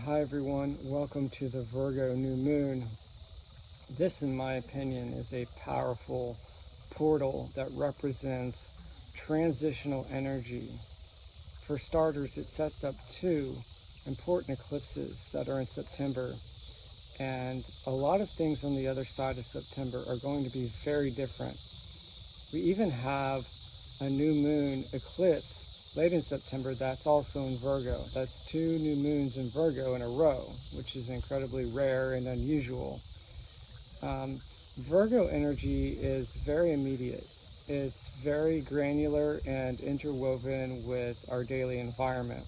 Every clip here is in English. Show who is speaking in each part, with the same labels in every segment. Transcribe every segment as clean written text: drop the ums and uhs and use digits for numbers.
Speaker 1: Hi everyone, welcome to the Virgo new moon. This, in my opinion, is a powerful portal that represents transitional energy. For starters, it sets up two important eclipses that are in September, and a lot of things on the other side of September are going to be very different. We even have a new moon eclipse late in September that's also in Virgo. That's two new moons in Virgo in a row, which is incredibly rare and unusual. Virgo energy is very immediate. It's very granular and interwoven with our daily environment.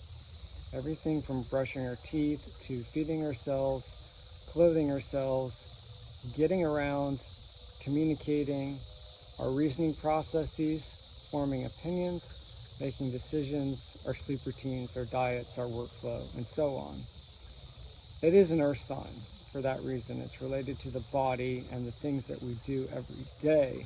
Speaker 1: Everything from brushing our teeth to feeding ourselves, clothing ourselves, getting around, communicating, our reasoning processes, forming opinions, making decisions, our sleep routines, our diets, our workflow, and so on. It is an earth sign for that reason. It's related to the body and the things that we do every day.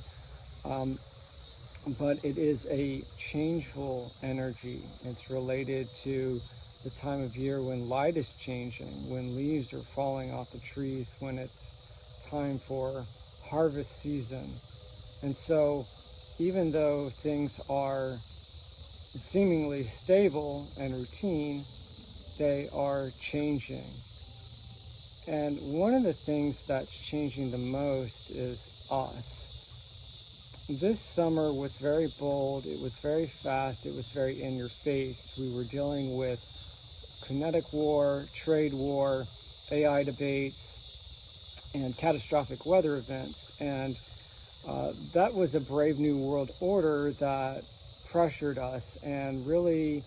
Speaker 1: But it is a changeful energy. It's related to the time of year when light is changing, when leaves are falling off the trees, when it's time for harvest season. And so even though things are seemingly stable and routine, they are changing. And one of the things that's changing the most is us. This summer was very bold, it was very fast, it was very in your face. We were dealing with kinetic war, trade war, AI debates, and catastrophic weather events. And that was a brave new world order that pressured us, and really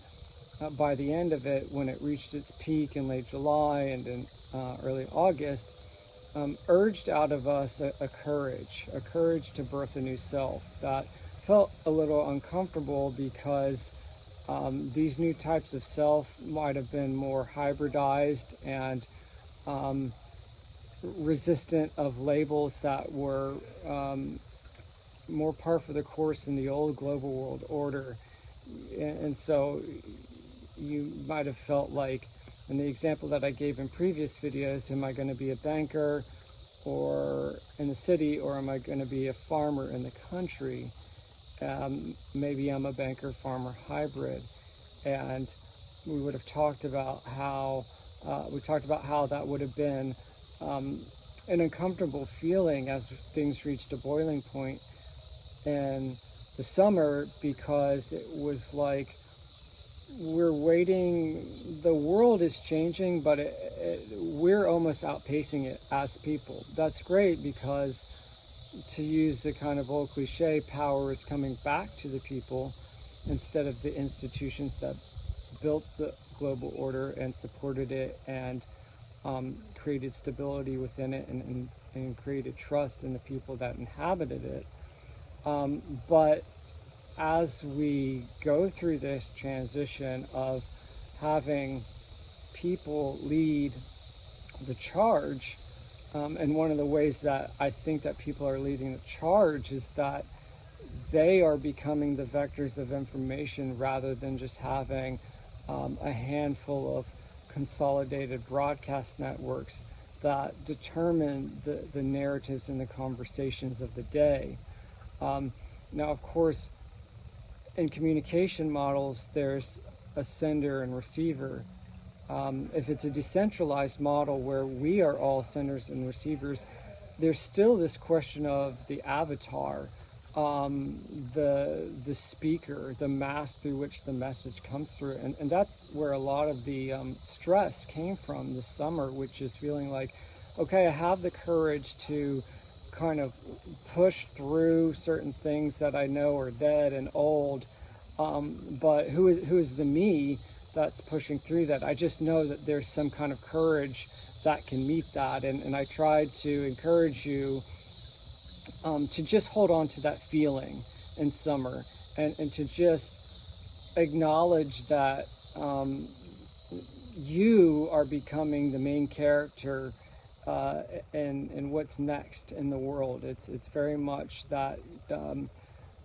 Speaker 1: by the end of it, when it reached its peak in late July and in early August, urged out of us a courage to birth a new self that felt a little uncomfortable because these new types of self might have been more hybridized and resistant of labels that were more par for the course in the old global world order. And so you might have felt like, in the example that I gave in previous videos, am I going to be a banker or in the city, or am I going to be a farmer in the country? Maybe I'm a banker farmer hybrid. And we would have talked about how that would have been an uncomfortable feeling as things reached a boiling point in the summer, because it was like we're waiting, the world is changing, but we're almost outpacing it as people. That's great, because, to use the kind of old cliche, power is coming back to the people instead of the institutions that built the global order and supported it and created stability within it and created trust in the people that inhabited it. But as we go through this transition of having people lead the charge, and one of the ways that I think that people are leading the charge is that they are becoming the vectors of information rather than just having a handful of consolidated broadcast networks that determine the narratives and the conversations of the day. Now, of course, in communication models, there's a sender and receiver. If it's a decentralized model where we are all senders and receivers, there's still this question of the avatar, the speaker, the mask through which the message comes through. And that's where a lot of the stress came from this summer, which is feeling like, okay, I have the courage to kind of push through certain things that I know are dead and old, but who is the me that's pushing through that? I just know that there's some kind of courage that can meet that, and I tried to encourage you to just hold on to that feeling in summer, and to just acknowledge that you are becoming the main character and what's next in the world. It's very much that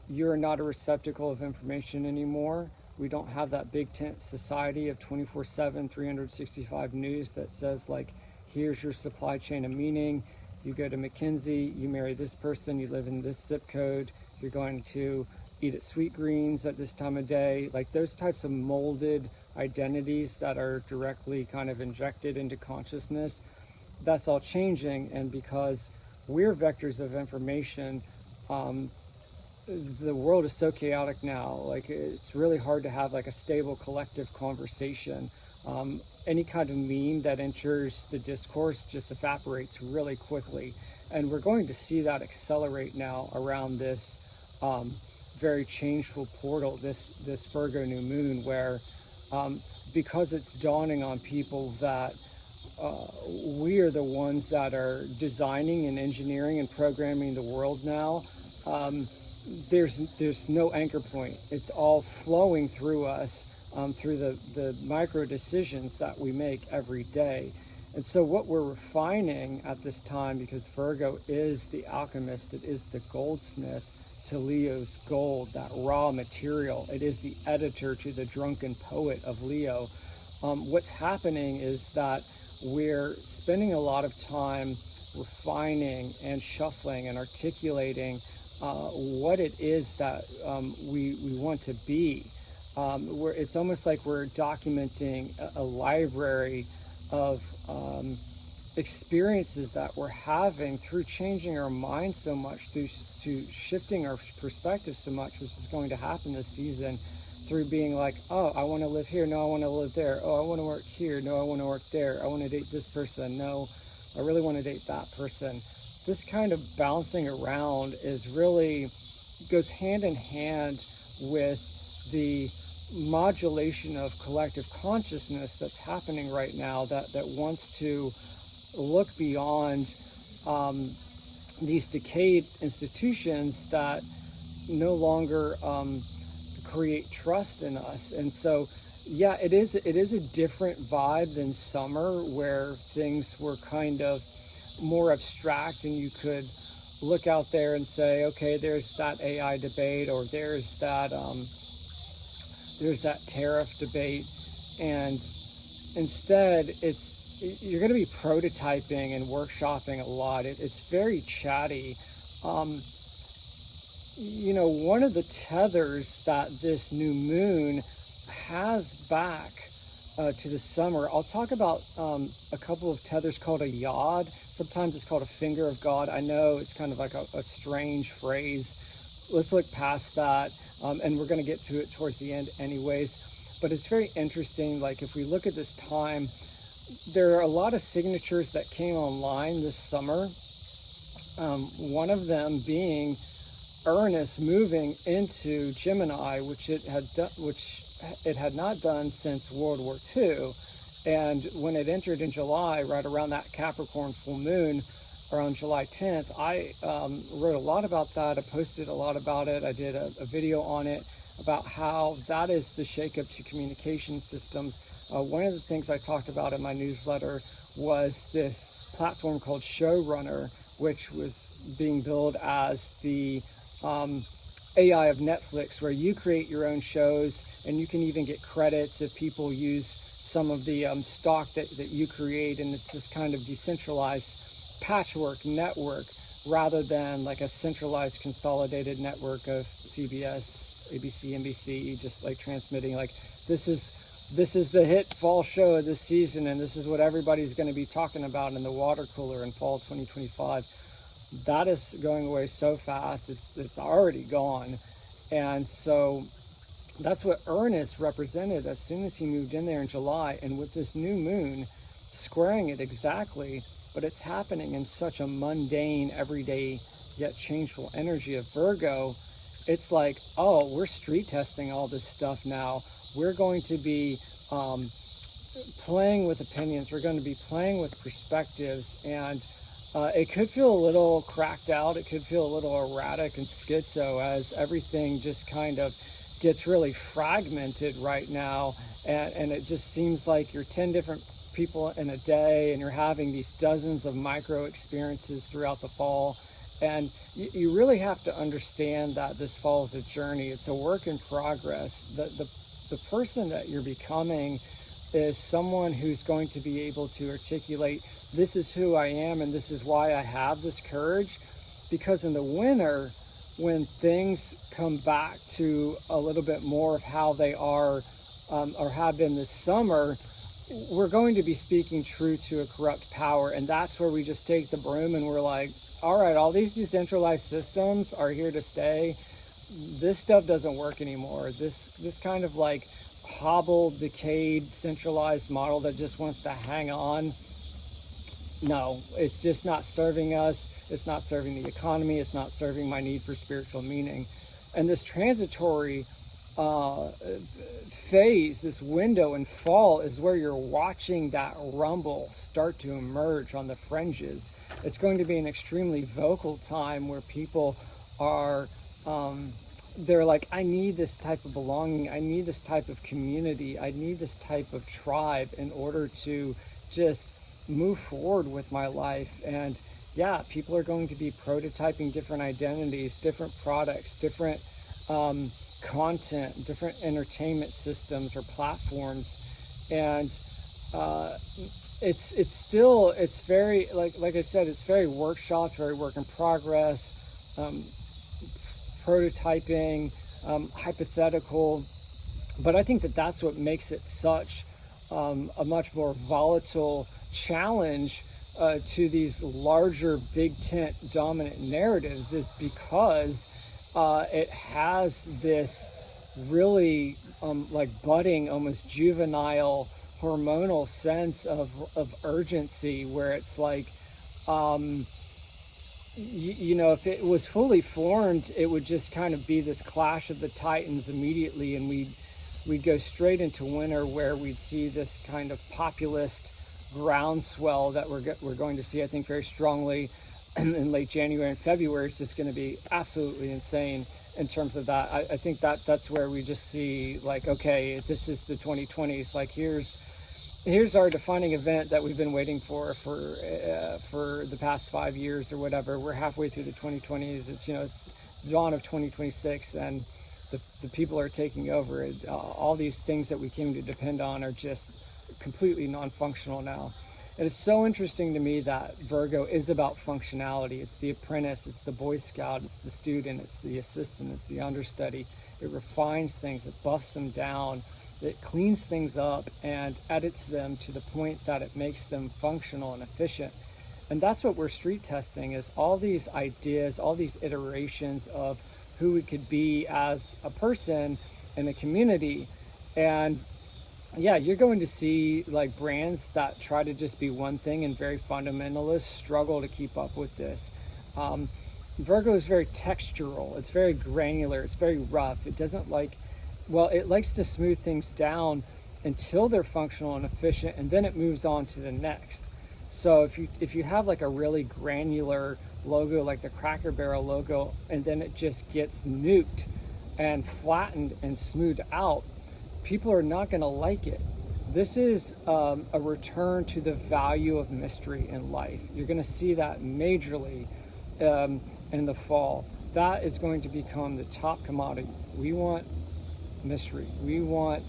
Speaker 1: you're not a receptacle of information anymore. We don't have that big tent society of 24/7, 365 news that says like, here's your supply chain of meaning. You go to McKinsey, you marry this person, you live in this zip code, you're going to eat at Sweet Greens at this time of day. Like those types of molded identities that are directly kind of injected into consciousness, that's all changing. And because we're vectors of information, the world is so chaotic now. Like it's really hard to have like a stable collective conversation. Any kind of meme that enters the discourse just evaporates really quickly, and we're going to see that accelerate now around this very changeful portal, this Virgo new moon, where because it's dawning on people that we are the ones that are designing and engineering and programming the world now. There's no anchor point. It's all flowing through us, through the micro decisions that we make every day. And so what we're refining at this time, because Virgo is the alchemist, it is the goldsmith to Leo's gold, that raw material. It is the editor to the drunken poet of Leo. What's happening is that we're spending a lot of time refining and shuffling and articulating what it is that we want to be. It's almost like we're documenting a library of experiences that we're having through changing our minds so much, through shifting our perspective so much, which is going to happen this season, through being like, oh, I want to live here, no, I want to live there, oh, I want to work here, no, I want to work there, I want to date this person, no, I really want to date that person. This kind of bouncing around goes hand in hand with the modulation of collective consciousness that's happening right now, that wants to look beyond these decayed institutions that no longer create trust in us. And so, yeah, it is a different vibe than summer, where things were kind of more abstract and you could look out there and say, okay, there's that AI debate, or there's that tariff debate, and instead you're going to be prototyping and workshopping a lot. It's very chatty. One of the tethers that this new moon has back to the summer, I'll talk about a couple of tethers called a yod. Sometimes it's called a finger of God. I know it's kind of like a strange phrase. Let's look past that, and we're going to get to it towards the end anyways. But it's very interesting. Like if we look at this time, there are a lot of signatures that came online this summer. One of them being Uranus moving into Gemini, which it had not done since World War II. And when it entered in July, right around that Capricorn full moon, around July 10th, I wrote a lot about that. I posted a lot about it. I did a video on it about how that is the shakeup to communication systems. One of the things I talked about in my newsletter was this platform called Showrunner, which was being billed as the AI of Netflix, where you create your own shows and you can even get credits if people use some of the stock that you create. And it's this kind of decentralized patchwork network rather than like a centralized consolidated network of CBS, ABC, NBC, just like transmitting like this is the hit fall show of this season, and this is what everybody's going to be talking about in the water cooler in fall 2025. That is going away so fast. It's already gone. And so that's what Uranus represented as soon as he moved in there in July. And with this new moon squaring it exactly, but it's happening in such a mundane, everyday, yet changeful energy of Virgo, it's like, oh, we're street testing all this stuff now. We're going to be playing with opinions. We're going to be playing with perspectives. And it could feel a little cracked out. It could feel a little erratic and schizo as everything just kind of gets really fragmented right now. And it just seems like you're 10 different people in a day and you're having these dozens of micro experiences throughout the fall. And you really have to understand that this fall is a journey. It's a work in progress. The the person that you're becoming is someone who's going to be able to articulate, this is who I am and this is why I have this courage. Because in the winter, when things come back to a little bit more of how they are or have been this summer, we're going to be speaking truth to a corrupt power. And that's where we just take the broom and we're like, all right, all these decentralized systems are here to stay. This stuff doesn't work anymore. This kind of like hobbled, decayed, centralized model that just wants to hang on. No, it's just not serving us. It's not serving the economy. It's not serving my need for spiritual meaning. And this transitory phase, this window in fall, is where you're watching that rumble start to emerge on the fringes. It's going to be an extremely vocal time where people are, they're like, I need this type of belonging. I need this type of community. I need this type of tribe in order to just move forward with my life. And yeah, people are going to be prototyping different identities, different products, different content, different entertainment systems or platforms. And it's very, like I said, it's very workshop, very work in progress, prototyping, hypothetical. But I think that that's what makes it such a much more volatile challenge to these larger big tent dominant narratives, is because it has this really like budding, almost juvenile, hormonal sense of urgency, where it's like, you know, if it was fully formed, it would just kind of be this clash of the titans immediately, and we'd go straight into winter, where we'd see this kind of populist groundswell that we're going to see, I think, very strongly in late January and February. It's just going to be absolutely insane in terms of that. I think that's where we just see, like, okay, this is the 2020s. Like, here's our defining event that we've been waiting for the past 5 years or whatever. We're halfway through the 2020s. It's, you know, it's dawn of 2026, and the people are taking over. All these things that we came to depend on are just completely non-functional now. And it's so interesting to me that Virgo is about functionality. It's the apprentice, it's the Boy Scout, it's the student, it's the assistant, it's the understudy. It refines things, it buffs them down, it cleans things up and edits them to the point that it makes them functional and efficient. And that's what we're street testing, is all these ideas, all these iterations of who we could be as a person in a community. And yeah, you're going to see like brands that try to just be one thing and very fundamentalist struggle to keep up with this. Virgo is very textural. It's very granular. It's very rough. It doesn't like, well, it likes to smooth things down until they're functional and efficient, and then it moves on to the next. So if you have like a really granular logo, like the Cracker Barrel logo, and then it just gets nuked and flattened and smoothed out, people are not going to like it. This is a return to the value of mystery in life. You're going to see that majorly in the fall. That is going to become the top commodity. We want mystery. We want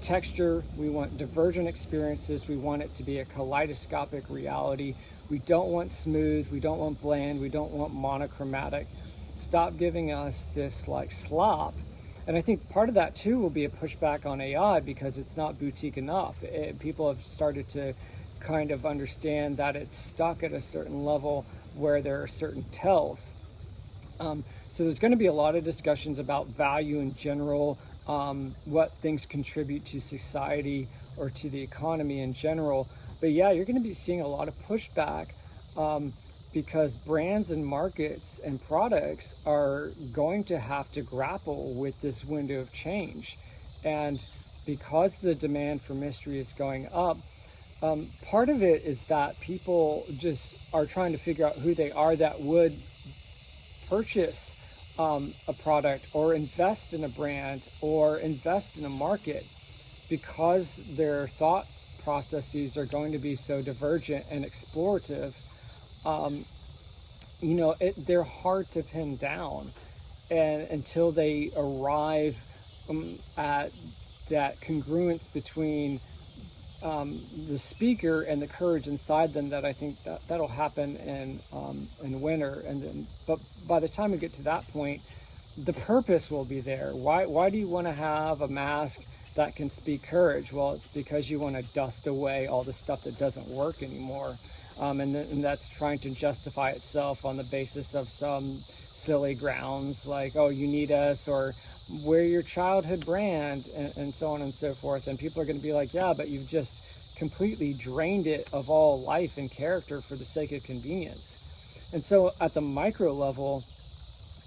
Speaker 1: texture. We want divergent experiences. We want it to be a kaleidoscopic reality. We don't want smooth. We don't want bland. We don't want monochromatic. Stop giving us this like slop. And I think part of that too will be a pushback on AI, because it's not boutique enough. People have started to kind of understand that it's stuck at a certain level where there are certain tells. So there's going to be a lot of discussions about value in general, what things contribute to society or to the economy in general. But yeah, you're going to be seeing a lot of pushback because brands and markets and products are going to have to grapple with this window of change. And because the demand for mystery is going up, part of it is that people just are trying to figure out who they are that would purchase a product or invest in a brand or invest in a market, because their thought processes are going to be so divergent and explorative. You know, they're hard to pin down, and until they arrive at that congruence between the speaker and the courage inside them, that I think that'll happen in winter. And then, but by the time we get to that point, the purpose will be there. Why do you want to have a mask that can speak courage? Well, it's because you want to dust away all the stuff that doesn't work anymore. And that's trying to justify itself on the basis of some silly grounds like, oh, you need us, or we're your childhood brand, and so on and so forth. And people are going to be like, yeah, but you've just completely drained it of all life and character for the sake of convenience. And so at the micro level,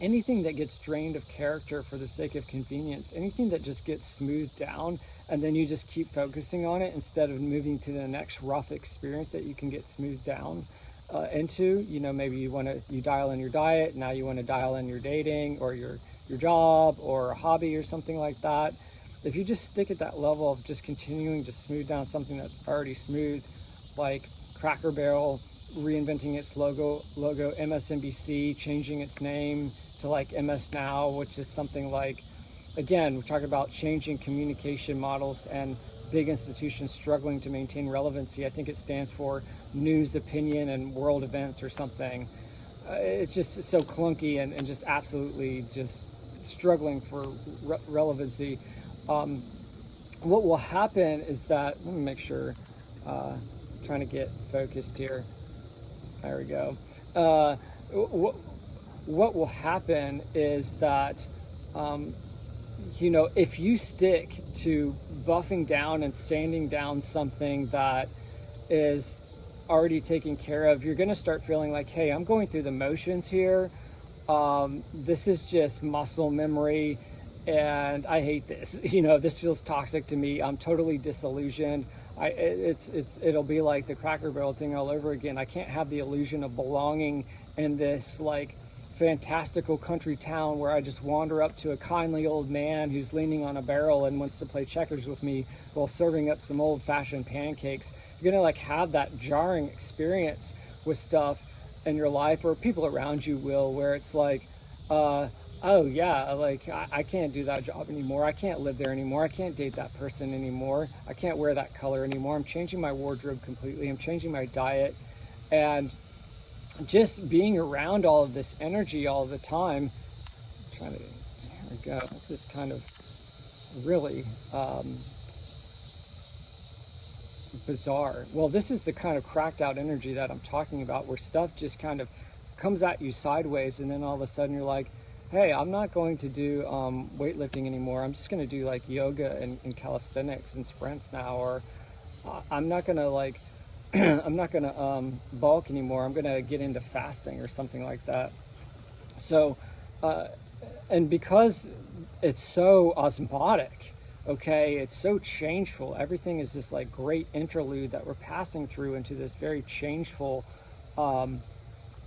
Speaker 1: anything that gets drained of character for the sake of convenience, anything that just gets smoothed down, and then you just keep focusing on it instead of moving to the next rough experience that you can get smoothed down into. Maybe you dial in your diet, now you want to dial in your dating or your job or a hobby or something like that. If you just stick at that level of just continuing to smooth down something that's already smooth, like Cracker Barrel reinventing its logo, MSNBC changing its name to like MS Now, which is something like, again, we're talking about changing communication models and big institutions struggling to maintain relevancy. I think it stands for news, opinion, and world events or something. It's just so clunky and just absolutely just struggling for relevancy. What will happen is that, let me make sure, trying to get focused here. There we go. What will happen is that, if you stick to buffing down and sanding down something that is already taken care of, you're going to start feeling like, hey, I'm going through the motions here. This is just muscle memory, and I hate this. This feels toxic to me. I'm totally disillusioned. It'll be like the Cracker Barrel thing all over again. I can't have the illusion of belonging in this like fantastical country town where I just wander up to a kindly old man who's leaning on a barrel and wants to play checkers with me while serving up some old-fashioned pancakes. You're gonna like have that jarring experience with stuff in your life, or people around you will, where it's like, oh yeah, like I can't do that job anymore. I can't live there anymore. I can't date that person anymore. I can't wear that color anymore. I'm changing my wardrobe completely. I'm changing my diet. And just being around all of this energy all the time, here we go. This is kind of really bizarre. Well, this is the kind of cracked out energy that I'm talking about, where stuff just kind of comes at you sideways, and then all of a sudden you're like, hey, I'm not going to do weightlifting anymore. I'm just going to do like yoga and calisthenics and sprints now, or I'm not going to like I'm not going to bulk anymore. I'm going to get into fasting or something like that. So, and because it's so osmotic, okay, it's so changeful. Everything is this like great interlude that we're passing through into this very changeful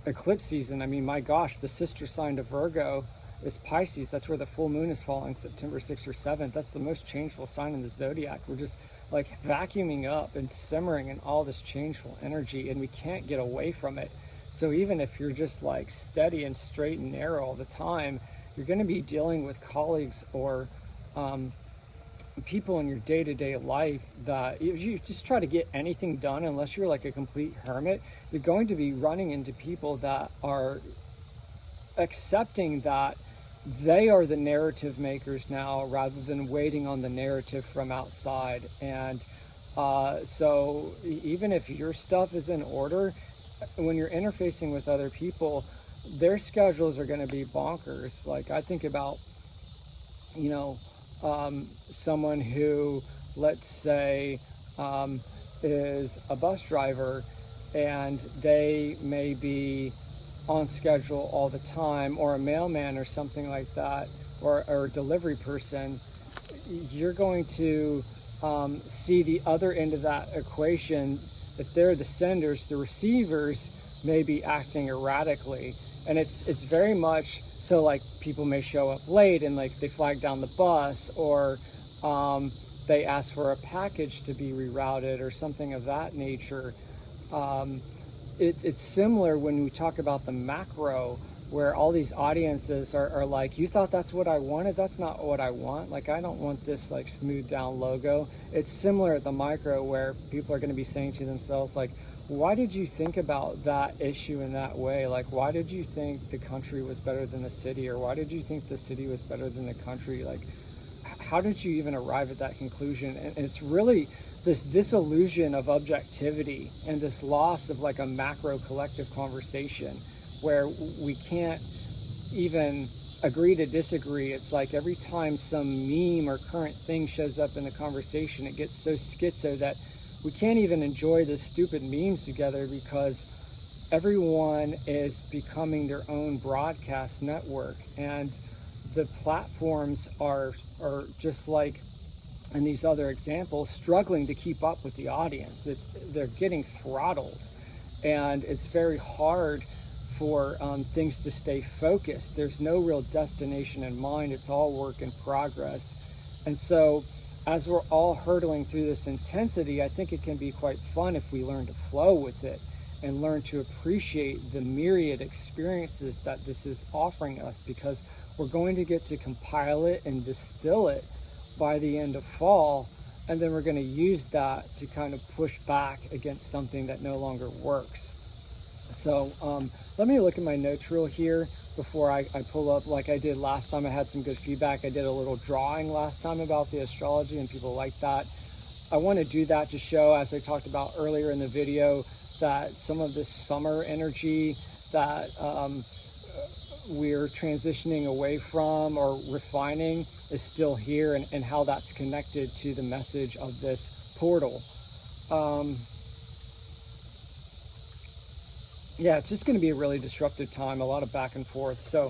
Speaker 1: eclipse season. I mean, my gosh, the sister sign to Virgo is Pisces. That's where the full moon is falling, September 6th or 7th. That's the most changeful sign in the zodiac. We're just like vacuuming up and simmering in all this changeful energy, and we can't get away from it. So even if you're just like steady and straight and narrow all the time, you're going to be dealing with colleagues or people in your day-to-day life that if you just try to get anything done, unless you're like a complete hermit, you're going to be running into people that are accepting that they are the narrative makers now, rather than waiting on the narrative from outside. And so even if your stuff is in order, when you're interfacing with other people, their schedules are going to be bonkers. Like I think about, someone who, let's say, is a bus driver, and they may be on schedule all the time, or a mailman or something like that, or a delivery person. You're going to see the other end of that equation. If they're the senders, the receivers may be acting erratically. And it's very much so, like, people may show up late and like they flag down the bus, or they ask for a package to be rerouted or something of that nature. It's similar when we talk about the macro where all these audiences are like, you thought that's what I wanted? That's not what I want. Like, I don't want this like smoothed down logo. It's similar at the micro where people are going to be saying to themselves, like, why did you think about that issue in that way? Like, why did you think the country was better than the city? Or why did you think the city was better than the country? Like, how did you even arrive at that conclusion? And it's really this disillusion of objectivity and this loss of like a macro collective conversation where we can't even agree to disagree. It's like every time some meme or current thing shows up in the conversation, it gets so schizo that we can't even enjoy the stupid memes together because everyone is becoming their own broadcast network, and the platforms are just like in these other examples struggling to keep up with the audience. They're getting throttled, and it's very hard for things to stay focused. There's no real destination in mind. It's all work in progress. And so as we're all hurtling through this intensity, I think it can be quite fun if we learn to flow with it and learn to appreciate the myriad experiences that this is offering us, because we're going to get to compile it and distill it by the end of fall, and then we're going to use that to kind of push back against something that no longer works. So let me look at my notes real here before I pull up like I did last time. I had some good feedback. I did a little drawing last time about the astrology and people liked that. I want to do that to show, as I talked about earlier in the video, that some of this summer energy that we're transitioning away from or refining is still here, and how that's connected to the message of this portal. Yeah, it's just going to be a really disruptive time, a lot of back and forth. So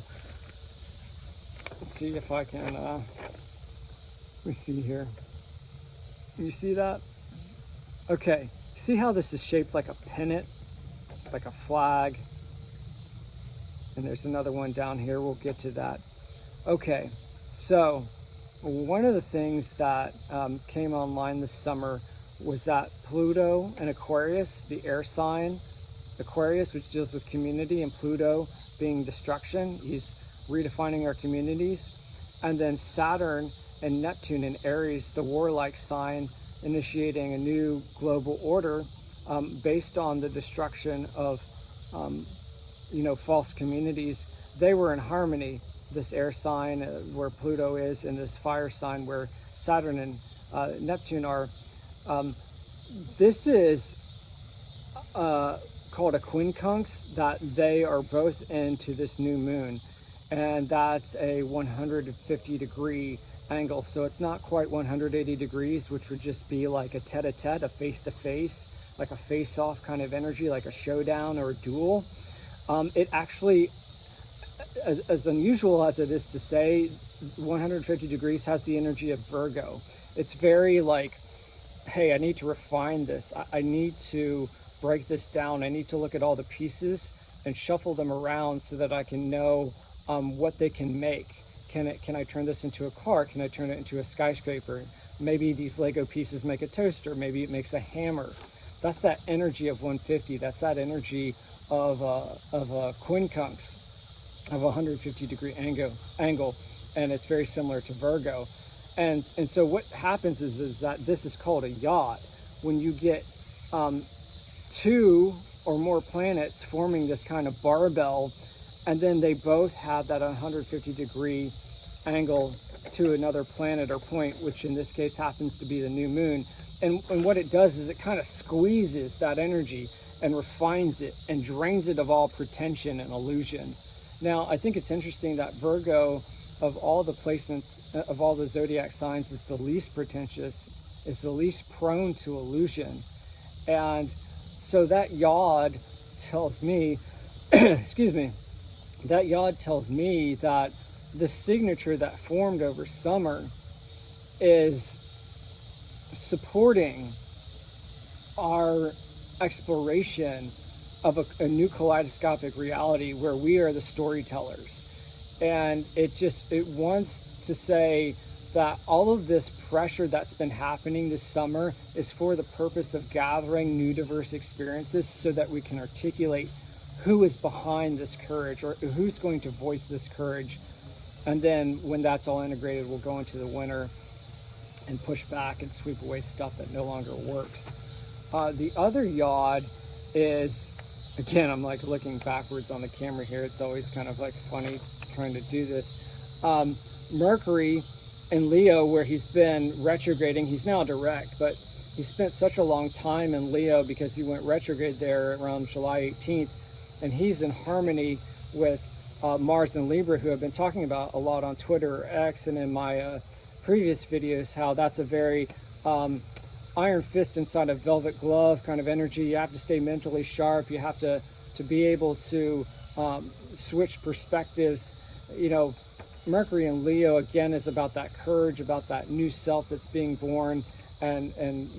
Speaker 1: let's see if I can, let me see here. You see that? Okay, see how this is shaped like a pennant, like a flag? And there's another one down here, we'll get to that. Okay, so one of the things that came online this summer was that Pluto and Aquarius, the air sign, Aquarius, which deals with community, and Pluto being destruction, he's redefining our communities. And then Saturn and Neptune in Aries, the warlike sign, initiating a new global order based on the destruction of false communities. They were in harmony, this air sign where Pluto is, and this fire sign where Saturn and Neptune are. This is called a quincunx, that they are both into this new moon, and that's a 150 degree angle. So it's not quite 180 degrees, which would just be like a tete-a-tete, a face-to-face, like a face-off kind of energy, like a showdown or a duel. It actually, as unusual as it is to say, 150 degrees has the energy of Virgo. It's very like, hey, I need to refine this. I need to break this down. I need to look at all the pieces and shuffle them around so that I can know what they can make. Can I turn this into a car? Can I turn it into a skyscraper? Maybe these Lego pieces make a toaster. Maybe it makes a hammer. That's that energy of 150. That's that energy of a quincunx, of a 150 degree angle, and it's very similar to Virgo. And so what happens is that this is called a yacht. When you get two or more planets forming this kind of barbell, and then they both have that 150 degree angle to another planet or point, which in this case happens to be the new moon. And what it does is it kind of squeezes that energy and refines it and drains it of all pretension and illusion. Now, I think it's interesting that Virgo, of all the placements, of all the zodiac signs, is the least pretentious, is the least prone to illusion. And so that yod tells me, excuse me, that yod tells me that the signature that formed over summer is supporting our exploration of a new kaleidoscopic reality where we are the storytellers. And it wants to say that all of this pressure that's been happening this summer is for the purpose of gathering new diverse experiences so that we can articulate who is behind this courage, or who's going to voice this courage. And then when that's all integrated, we'll go into the winter and push back and sweep away stuff that no longer works. The other yod is, again, I'm like looking backwards on the camera here. It's always kind of like funny trying to do this. Mercury in Leo, where he's been retrograding, he's now direct, but he spent such a long time in Leo because he went retrograde there around July 18th, and he's in harmony with Mars and Libra, who I've been talking about a lot on Twitter or X and in my previous videos, how that's a very iron fist inside a velvet glove kind of energy. You have to stay mentally sharp. You have to be able to switch perspectives. You know, Mercury in Leo, again, is about that courage, about that new self that's being born, and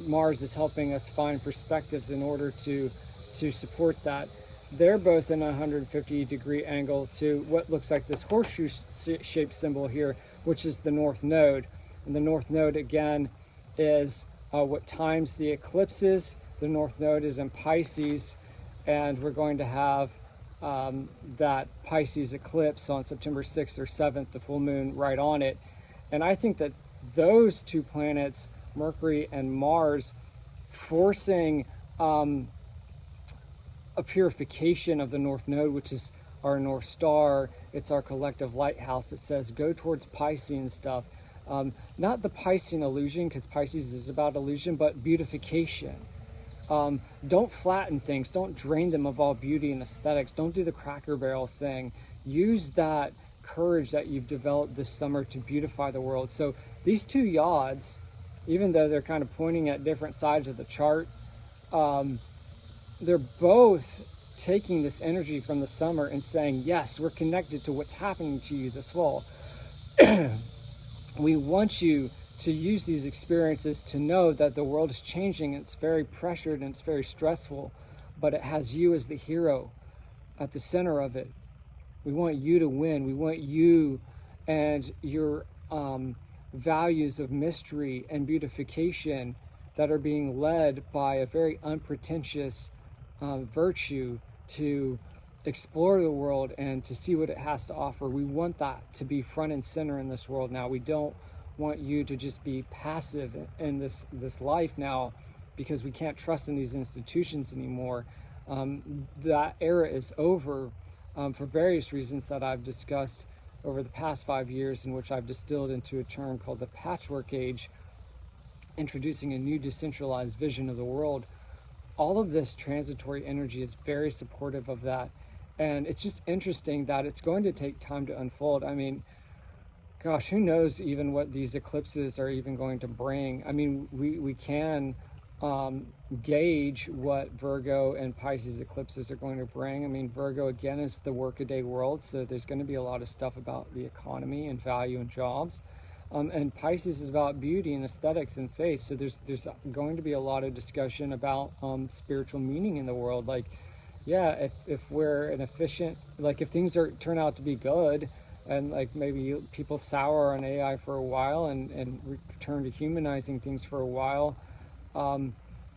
Speaker 1: Mars is helping us find perspectives in order to support that. They're both in a 150-degree angle to what looks like this horseshoe-shaped symbol here, which is the North Node. And the North Node, again, is what times the eclipses. The North Node is in Pisces, and we're going to have that Pisces eclipse on September 6th or 7th, the full moon right on it. And I think that those two planets, Mercury and Mars, forcing a purification of the North Node, which is our North Star. It's our collective lighthouse. It says go towards Piscean stuff. Not the Piscean illusion, because Pisces is about illusion, but beautification. Don't flatten things. Don't drain them of all beauty and aesthetics. Don't do the Cracker Barrel thing. Use that courage that you've developed this summer to beautify the world. So these two yods, even though they're kind of pointing at different sides of the chart, they're both taking this energy from the summer and saying, yes, we're connected to what's happening to you this fall. We want you to use these experiences to know that the world is changing. It's very pressured and it's very stressful, but it has you as the hero at the center of it. We want you to win. We want you and your values of mystery and beautification that are being led by a very unpretentious virtue to explore the world and to see what it has to offer. We want that to be front and center in this world now. We don't want you to just be passive in this life now, because we can't trust in these institutions anymore. That era is over for various reasons that I've discussed over the past 5 years, in which I've distilled into a term called the patchwork age, introducing a new decentralized vision of the world. All of this transitory energy is very supportive of that. And it's just interesting that it's going to take time to unfold. I mean, gosh, who knows even what these eclipses are even going to bring. I mean, we can gauge what Virgo and Pisces eclipses are going to bring. I mean, Virgo, again, is the workaday world, so there's going to be a lot of stuff about the economy and value and jobs. And Pisces is about beauty and aesthetics and faith, so there's going to be a lot of discussion about spiritual meaning in the world. Like, yeah, if we're an efficient, like if things turn out to be good, and like maybe people sour on AI for a while and return to humanizing things for a while,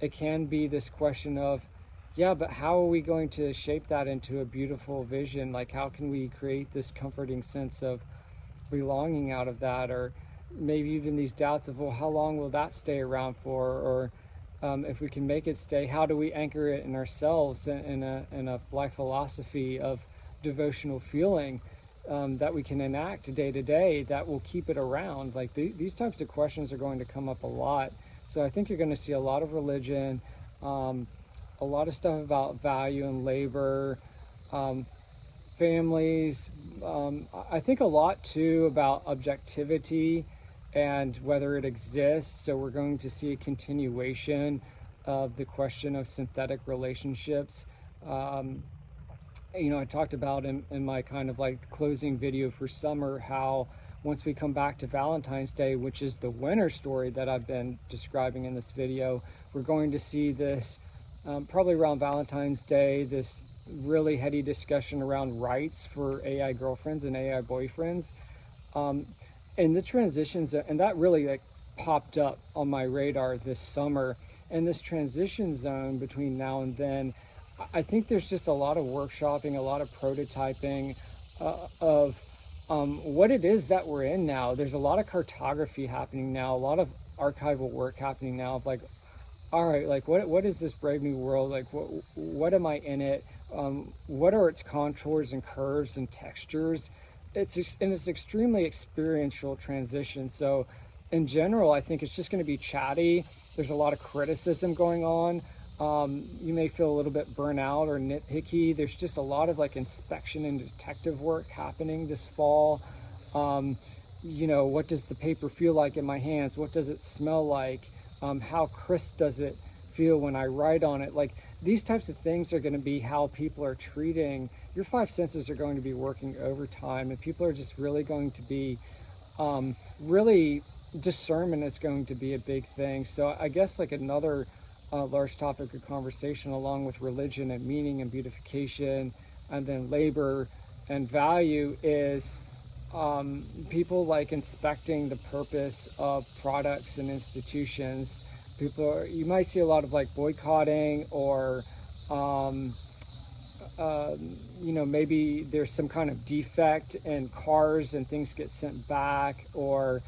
Speaker 1: it can be this question of, yeah, but how are we going to shape that into a beautiful vision? Like, how can we create this comforting sense of belonging out of that? Or maybe even these doubts of, well, how long will that stay around for? Or if we can make it stay, how do we anchor it in ourselves in a life philosophy of devotional feeling that we can enact day to day that will keep it around? Like these types of questions are going to come up a lot. So I think you're going to see a lot of religion, a lot of stuff about value and labor, families. I think a lot too about objectivity and whether it exists. So we're going to see a continuation of the question of synthetic relationships. You know, I talked about in my kind of like closing video for summer how once we come back to Valentine's Day, which is the winter story that I've been describing in this video, we're going to see this probably around Valentine's Day, this really heady discussion around rights for AI girlfriends and AI boyfriends. And the transitions, and that really like popped up on my radar this summer. And this transition zone between now and then, I think there's just a lot of workshopping, a lot of prototyping of what it is that we're in now. There's a lot of cartography happening now, a lot of archival work happening now of like, all right, like what is this brave new world? Like what am I in it? What are its contours and curves and textures? It's extremely experiential transition. So in general, I think it's just going to be chatty. There's a lot of criticism going on. You may feel a little bit burnout or nitpicky. There's just a lot of like inspection and detective work happening this fall. What does the paper feel like in my hands? What does it smell like? How crisp does it feel when I write on it? Like these types of things are going to be how people are treating. Your five senses are going to be working overtime, and people are just really going to be really discernment is going to be a big thing. So I guess like another large topic of conversation along with religion and meaning and beautification and then labor and value is people like inspecting the purpose of products and institutions. You might see a lot of like boycotting or maybe there's some kind of defect in cars and things get sent back, or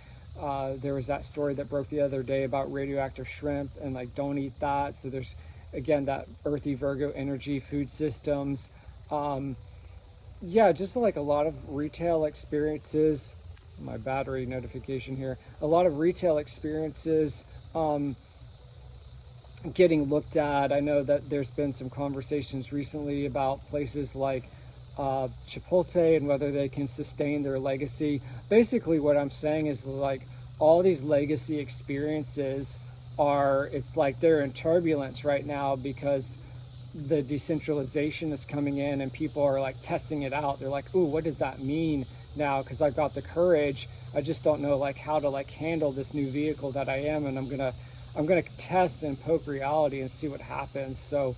Speaker 1: there was that story that broke the other day about radioactive shrimp and like don't eat that. So there's again that earthy Virgo energy, food systems. Just like a lot of retail experiences. My battery notification here. A lot of retail experiences getting looked at. I know that there's been some conversations recently about places like Chipotle and whether they can sustain their legacy. Basically what I'm saying is like all these legacy experiences it's like they're in turbulence right now because the decentralization is coming in and people are like testing it out. They're like, ooh, what does that mean now? Because I've got the courage. I just don't know like how to like handle this new vehicle that I am, and I'm gonna test and poke reality and see what happens. So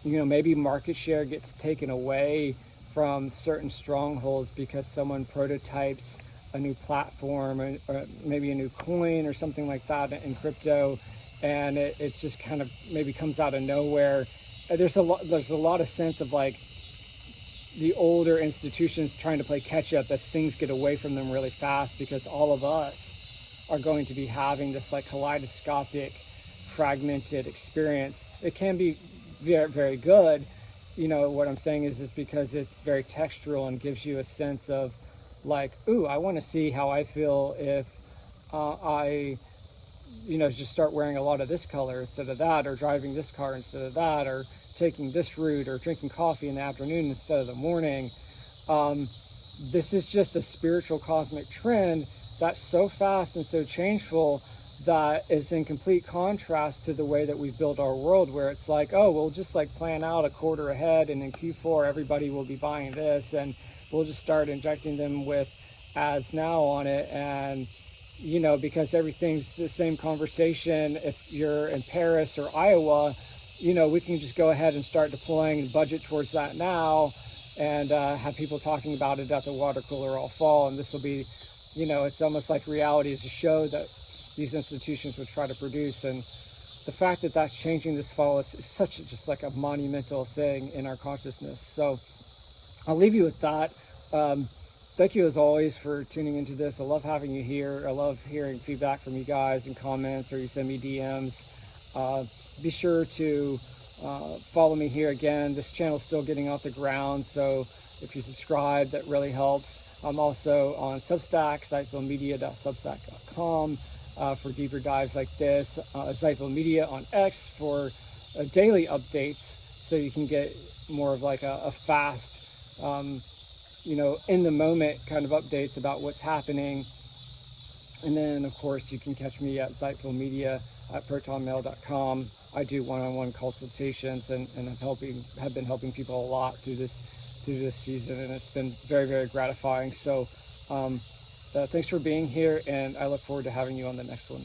Speaker 1: maybe market share gets taken away from certain strongholds because someone prototypes a new platform or maybe a new coin or something like that in crypto, and it just kind of maybe comes out of nowhere. There's a lot of sense of like the older institutions trying to play catch up as things get away from them really fast, because all of us are going to be having this like kaleidoscopic fragmented experience. It can be very, very good. What I'm saying is because it's very textural and gives you a sense of like, ooh, I want to see how I feel if I just start wearing a lot of this color instead of that, or driving this car instead of that, or taking this route, or drinking coffee in the afternoon instead of the morning. This is just a spiritual cosmic trend that's so fast and so changeful that is in complete contrast to the way that we've built our world, where it's like, oh, we'll just like plan out a quarter ahead, and in Q4 everybody will be buying this, and we'll just start injecting them with ads now on it. And because everything's the same conversation, if you're in Paris or Iowa, we can just go ahead and start deploying the budget towards that now, and have people talking about it at the water cooler all fall. And this will be, it's almost like reality is a show that these institutions would try to produce. And the fact that that's changing this fall is such just like a monumental thing in our consciousness. So I'll leave you with that. Thank you as always for tuning into this. I love having you here. I love hearing feedback from you guys and comments, or you send me DMs. Be sure to follow me here again. This channel is still getting off the ground, so if you subscribe, that really helps. I'm also on Substack, zyphomedia.substack.com for deeper dives like this. Zypho Media on X for daily updates, so you can get more of like a fast, in the moment kind of updates about what's happening. And then, of course, you can catch me at zyphomedia@protonmail.com. I do one-on-one consultations, and have been helping people a lot through this season, and it's been very, very gratifying. So thanks for being here, and I look forward to having you on the next one.